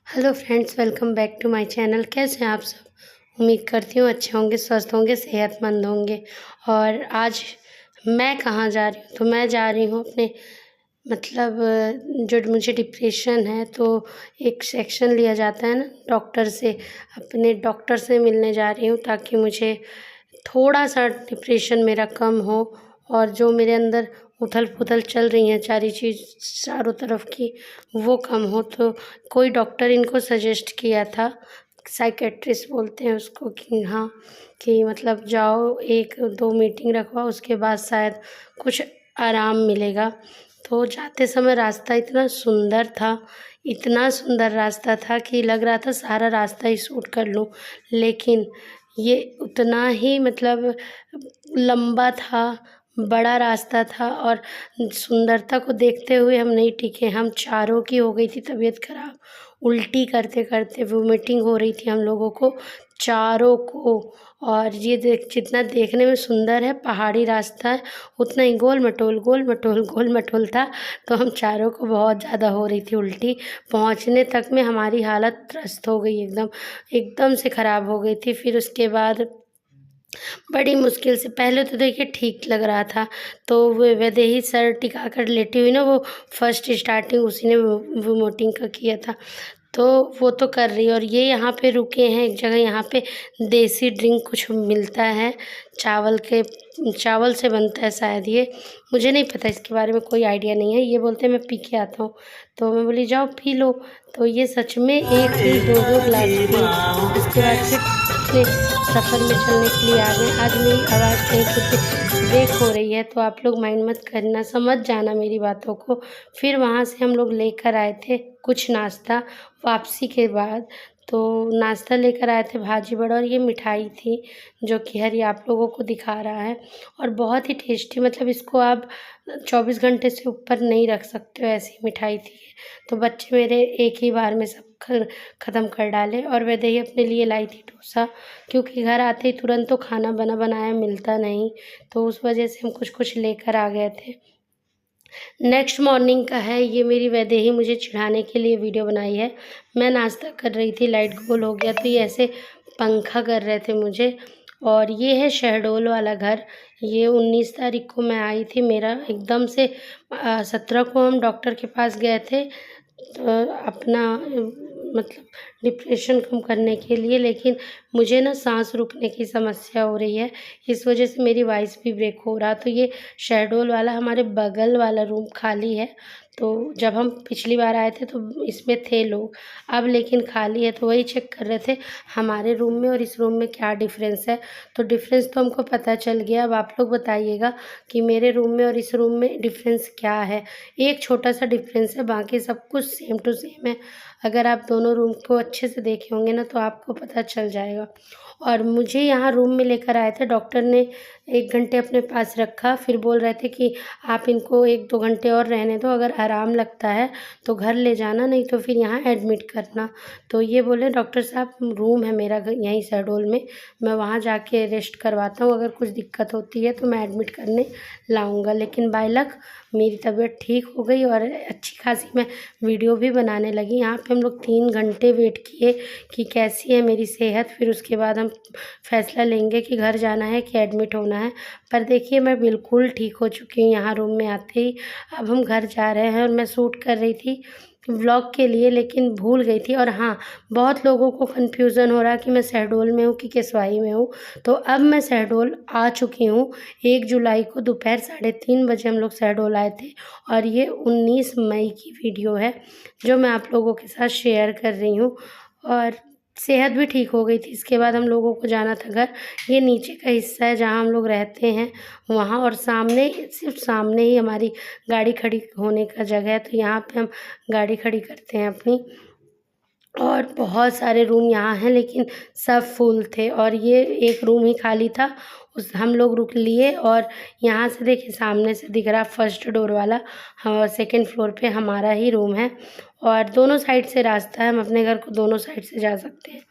Hello friends, welcome back to my channel. कैसे हैं आप सब? उम्मीद करती हूँ अच्छे होंगे, स्वस्थ होंगे, सेहतमंद होंगे। और आज मैं कहाँ जा रही हूँ? तो मैं जा रही हूँ अपने जो मुझे डिप्रेशन है, तो एक सेक्शन लिया जाता है ना डॉक्टर से। अपने डॉक्टर से मिलने जा रही हूँ ताकि मुझे थोड़ा सा डिप्रेशन मेरा कम हो और जो मेरे अंदर उथल-पुथल चल रही हैं सारी चीज़ चारों तरफ की, वो कम हो। तो कोई डॉक्टर इनको सजेस्ट किया था, साइकियाट्रिस्ट बोलते हैं उसको, कि हाँ, कि जाओ 1-2 मीटिंग रखवाओ, उसके बाद शायद कुछ आराम मिलेगा। तो जाते समय रास्ता इतना सुंदर रास्ता था कि लग रहा था सारा रास्ता ही शूट कर लूँ। लेकिन ये उतना ही लंबा था, बड़ा रास्ता था और सुंदरता को देखते हुए हम नहीं टिके। हम चारों की हो गई थी तबीयत खराब, उल्टी करते-करते वोमिटिंग हो रही थी हम लोगों को, चारों को। और ये जितना देखने में सुंदर है, पहाड़ी रास्ता है, उतना ही गोल-मटोल, गोल-मटोल, गोल-मटोल था। तो हम चारों को बहुत ज़्यादा हो रही थी उल्टी। पहुँचने तक में हमारी हालत त्रस्त हो गई, एकदम से ख़राब हो गई थी। फिर उसके बाद बड़ी मुश्किल से, पहले तो देखिए ठीक लग रहा था, तो वो वैदेही सर टिका कर लेटी हुई ना, वो फर्स्ट स्टार्टिंग उसी ने वोमिटिंग का किया था, तो वो तो कर रही है। और ये यहाँ पे रुके हैं एक जगह, यहाँ पे देसी ड्रिंक कुछ मिलता है, चावल से बनता है शायद ये, मुझे नहीं पता, इसके बारे में कोई आइडिया नहीं है। ये बोलते हैं मैं पी के आता हूँ, तो मैं बोली जाओ पी लो। तो ये सच में एक नहीं, दो गिलास पी। उसके बाद फिर अपने सफ़र में चलने के लिए आ गए। आज मेरी आवाज़ कहीं कुछ ब्रेक हो रही है तो आप लोग माइंड मत करना, समझ जाना मेरी बातों को। फिर वहाँ से हम लोग लेकर आए थे कुछ नाश्ता वापसी के बाद। तो नाश्ता लेकर आए थे भाजी बड़ा, और ये मिठाई थी जो कि हरी आप लोगों को दिखा रहा है, और बहुत ही टेस्टी, इसको आप 24 घंटे से ऊपर नहीं रख सकते हो, ऐसी मिठाई थी। तो बच्चे मेरे एक ही बार में सब ख़त्म कर डाले। और वैदेही अपने लिए लाई थी डोसा, क्योंकि घर आते ही तुरंत तो खाना बना बनाया मिलता नहीं, तो उस वजह से हम कुछ कुछ लेकर आ गए थे। नेक्स्ट मॉर्निंग का है ये, मेरी वैदेही मुझे चिढ़ाने के लिए वीडियो बनाई है। मैं नाश्ता कर रही थी, लाइट गोल हो गया, तो ये ऐसे पंखा कर रहे थे मुझे। और ये है शहडोल वाला घर। ये 19 तारीख को मैं आई थी, मेरा एकदम से 17 को हम डॉक्टर के पास गए थे, तो अपना डिप्रेशन कम करने के लिए। लेकिन मुझे ना सांस रुकने की समस्या हो रही है, इस वजह से मेरी वॉइस भी ब्रेक हो रहा। तो ये शहडोल वाला हमारे बगल वाला रूम खाली है, तो जब हम पिछली बार आए थे तो इसमें थे लोग, अब लेकिन खाली है। तो वही चेक कर रहे थे हमारे रूम में और इस रूम में क्या डिफ़रेंस है। तो डिफ़रेंस तो हमको पता चल गया। अब आप लोग बताइएगा कि मेरे रूम में और इस रूम में डिफ़रेंस क्या है। एक छोटा सा डिफ़रेंस है, बाकी सब कुछ सेम टू सेम है। अगर आप दोनों रूम को अच्छे से देखे होंगे ना, तो आपको पता चल जाएगा। और मुझे यहाँ रूम में लेकर आए थे, डॉक्टर ने 1 घंटे अपने पास रखा, फिर बोल रहे थे कि आप इनको 1-2 घंटे और रहने दो, अगर आराम लगता है तो घर ले जाना, नहीं तो फिर यहाँ एडमिट करना। तो ये बोले डॉक्टर साहब, रूम है मेरा यहीं शहडोल में, मैं वहाँ जाके रेस्ट करवाता हूँ, अगर कुछ दिक्कत होती है तो मैं एडमिट करने लाऊँगा। लेकिन बाय लक मेरी तबीयत ठीक हो गई और अच्छी खासी मैं वीडियो भी बनाने लगी। यहाँ पे हम लोग 3 घंटे वेट किए कि कैसी है मेरी सेहत, फिर उसके बाद हम फैसला लेंगे कि घर जाना है कि एडमिट होना है। पर देखिए मैं बिल्कुल ठीक हो चुकी हूँ यहाँ रूम में आते ही। अब हम घर जा रहे हैं और मैं शूट कर रही थी व्लॉग के लिए, लेकिन भूल गई थी। और हाँ, बहुत लोगों को कन्फ्यूज़न हो रहा कि मैं शहडोल में हूँ कि केसवाई में हूँ। तो अब मैं शहडोल आ चुकी हूँ। 1 जुलाई को दोपहर 3:30 बजे हम लोग शहडोल आए थे, और ये 19 मई की वीडियो है जो मैं आप लोगों के साथ शेयर कर रही हूँ। और सेहत भी ठीक हो गई थी। इसके बाद हम लोगों को जाना था घर। ये नीचे का हिस्सा है जहाँ हम लोग रहते हैं वहाँ, और सामने, सिर्फ सामने ही हमारी गाड़ी खड़ी होने का जगह है, तो यहाँ पे हम गाड़ी खड़ी करते हैं अपनी। और बहुत सारे रूम यहाँ हैं, लेकिन सब फुल थे, और ये एक रूम ही खाली था, उस हम लोग रुक लिए। और यहाँ से देखिए सामने से दिख रहा फर्स्ट डोर वाला, हाँ, सेकंड फ्लोर पे हमारा ही रूम है, और दोनों साइड से रास्ता है, हम अपने घर को दोनों साइड से जा सकते हैं।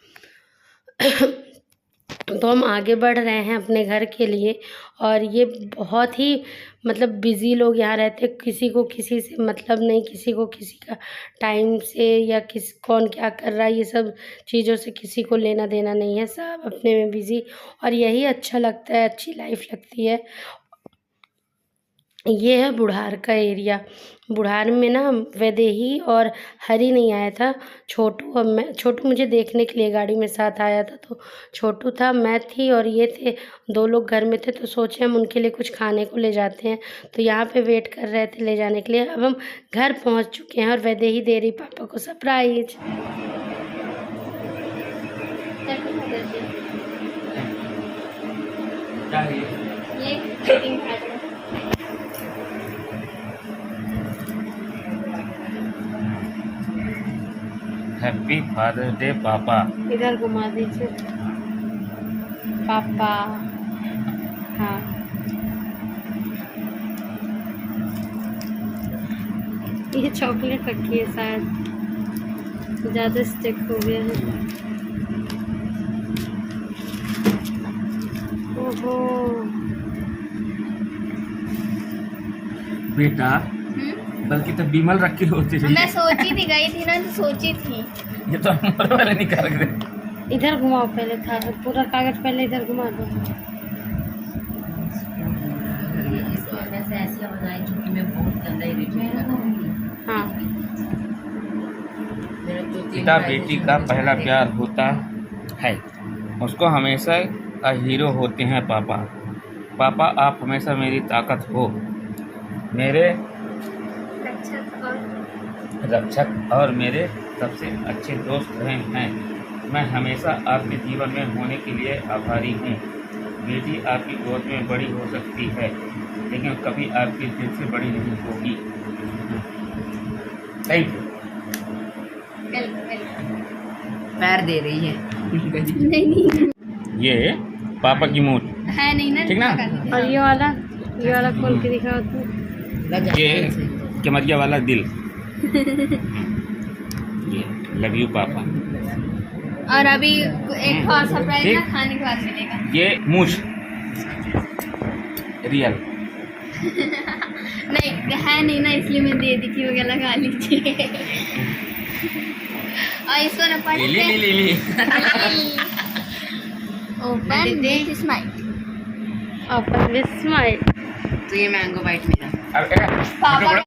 तो हम आगे बढ़ रहे हैं अपने घर के लिए। और ये बहुत ही मतलब बिज़ी लोग यहाँ रहते, किसी को किसी से मतलब नहीं, किसी को किसी का टाइम से या कौन क्या कर रहा है ये सब चीज़ों से किसी को लेना देना नहीं है, सब अपने में बिज़ी। और यही अच्छा लगता है, अच्छी लाइफ लगती है। ये है बुढ़ार का एरिया। बुढ़ार में ना वैदेही और हरी नहीं आया था, छोटू और छोटू मुझे देखने के लिए गाड़ी में साथ आया था। तो छोटू था, मैं थी और ये थे, 2 लोग घर में थे। तो सोचे हम उनके लिए कुछ खाने को ले जाते हैं। तो यहाँ पे वेट कर रहे थे ले जाने के लिए। अब हम घर पहुँच चुके हैं और वैदेही दे रही पापा को सरप्राइज। हैप्पी फादर्स डे पापा। इधर घुमा दीजिए पापा। हाँ, ये चॉकलेट रखी है, शायद ज़्यादा स्टिक हो गया है। ओहो बेटा बल्कि तो बिमल रखी होती थी। मैं सोची थी, गई थी ना तो सोची थी। ये तो हमारे वाले निकाल गए। इधर घुमाओ पहले, था पूरा कागज पहले इधर घुमा दो। इसकी वजह से ऐसे हो जाए क्योंकि मैं बहुत गंदा इरिटेट हूँ। हाँ, पिता बेटी का पहला प्यार होता है, उसको हमेशा हीरो होते हैं पापा। पापा आप हमेशा मेरी ताकत हो, मेरे रक्षक और मेरे सबसे अच्छे दोस्त रहे हैं। मैं हमेशा आपके जीवन में होने के लिए आभारी हूँ। बेटी आपकी गोद में बड़ी हो सकती है लेकिन कभी आपके दिल से बड़ी नहीं होगी। Thank you. पैर दे रही है। नहीं ये पापा की मूड है नहीं ना, ठीक ना? और ये वाला खोल के दिखाओ तो। ये कमरिया वाला दिल। ये लव यू पापा। और अभी एक और सरप्राइज ना खाने के बाद मिलेगा। ये मूछ रियल नहीं है नहीं ना, इसलिए मैं दे दी कि वगैरह लगा लीजिए। और इसको ना पढ़ ली open with smile. Open with smile. तो ये मैंगो बाइट मेरा। पापा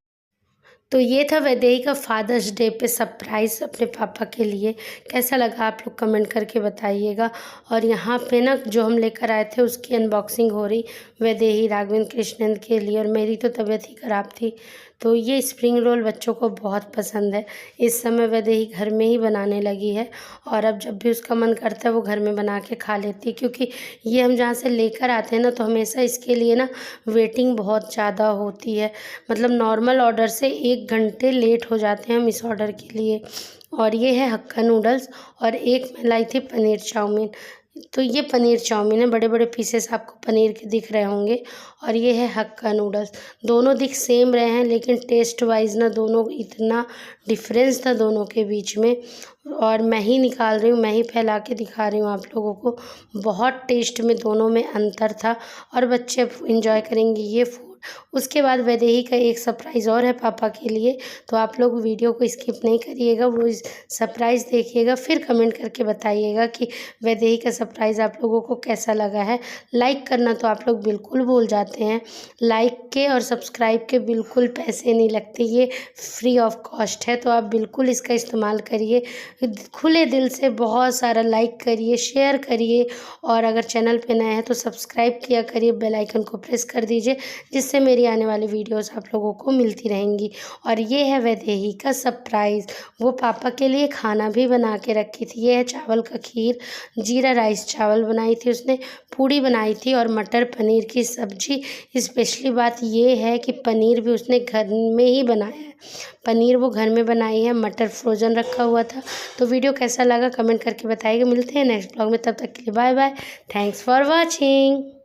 तो ये था वैदेही का फादर्स डे पे सरप्राइज़ अपने पापा के लिए। कैसा लगा आप लोग कमेंट करके बताइएगा। और यहाँ पे ना जो हम लेकर आए थे उसकी अनबॉक्सिंग हो रही वैदेही, राघवेंद्र, कृष्णेंद्र के लिए। और मेरी तो तबीयत ही ख़राब थी। तो ये स्प्रिंग रोल बच्चों को बहुत पसंद है। इस समय वैदेही घर में ही बनाने लगी है और अब जब भी उसका मन करता है वो घर में बना के खा लेती है। क्योंकि ये हम जहाँ से लेकर आते हैं ना तो हमेशा इसके लिए ना वेटिंग बहुत ज़्यादा होती है। मतलब नॉर्मल ऑर्डर से 1 घंटे लेट हो जाते हैं हम इस ऑर्डर के लिए। और ये है हक्का नूडल्स और एक मैं लाई थी पनीर चाउमीन। तो ये पनीर चाउमीन है, बड़े बड़े पीसेस आपको पनीर के दिख रहे होंगे। और ये है हक्का नूडल्स। दोनों दिख सेम रहे हैं लेकिन टेस्ट वाइज ना दोनों इतना डिफरेंस था दोनों के बीच में। और मैं ही निकाल रही हूँ, मैं ही फैला के दिखा रही हूँ आप लोगों को। बहुत टेस्ट में दोनों में अंतर था और बच्चे इंजॉय करेंगे ये फूड। उसके बाद वैदेही का एक सरप्राइज़ और है पापा के लिए। तो आप लोग वीडियो को स्किप नहीं करिएगा, वो सरप्राइज़ देखिएगा, फिर कमेंट करके बताइएगा कि वैदेही का सरप्राइज़ आप लोगों को कैसा लगा है। लाइक करना तो आप लोग बिल्कुल भूल जाते हैं। लाइक के और सब्सक्राइब के बिल्कुल पैसे नहीं लगते, ये फ्री ऑफ कॉस्ट है। तो आप बिल्कुल इसका इस्तेमाल करिए, खुले दिल से बहुत सारा लाइक करिए, शेयर करिए। और अगर चैनल पे नए हैं तो सब्सक्राइब किया करिए, बेल आइकन को प्रेस कर दीजिए जिससे मेरी आने वाली वीडियोस आप लोगों को मिलती रहेंगी। और ये है वैदेही का सरप्राइज़। वो पापा के लिए खाना भी बना के रखी थी। ये है चावल का खीर, जीरा राइस चावल बनाई थी उसने, पूड़ी बनाई थी और मटर पनीर की सब्जी। स्पेशली बात ये है कि पनीर भी उसने घर में ही बनाया है। पनीर वो घर में बनाई है, मटर फ्रोज़न रखा हुआ था। तो वीडियो कैसा लगा कमेंट करके बताइएगा। मिलते हैं नेक्स्ट ब्लॉग में, तब तक के लिए bye bye. Thanks for watching.